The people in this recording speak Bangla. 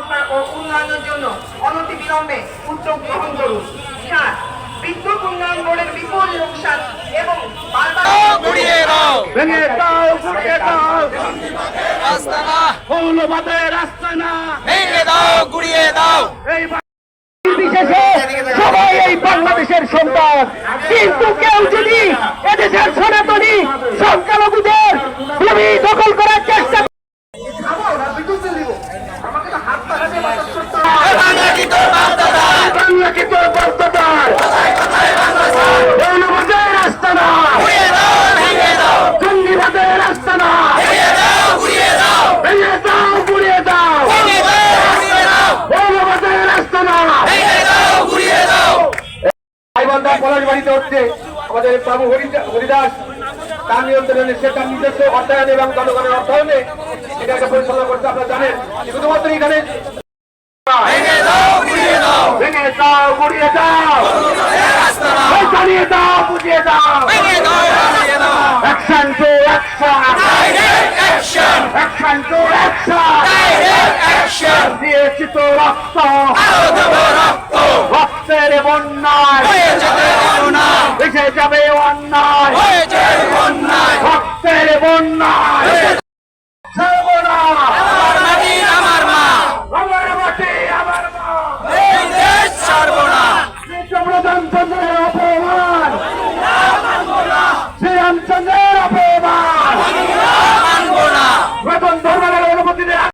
সংস্কার ও উন্নয়নের জন্য অনতিবিলম্বে উদ্যোগ গ্রহণ করুন। 7. বিদ্যুৎ উন্নয়ন বোর্ডের বিপুল লোকসান এবং সবাই এই বাংলাদেশের সন্তান, কিন্তু কেউ যদি এদেশের সনাতনী সংখ্যালঘুদের ভূমি দখল করার চেষ্টা পলাশবাড়িতে হচ্ছে আমাদের বাবু হরিদাস তার নিয়ন্ত্রণে সেটার নিজস্ব অর্থায়ন এবং জনগণের অর্থায়নে এটাকে পরিচালনা করতে আপনারা জানেন। শুধুমাত্র এখানে ভেঙে দাও গুড়িয়ে দাও চালিয়ে দাও বুঝিয়ে দাও action to action to action দিয়েছি তো রক্ত রক্তের বন্যায় এসে যাবে অন্যায় রক্তের বন্যায়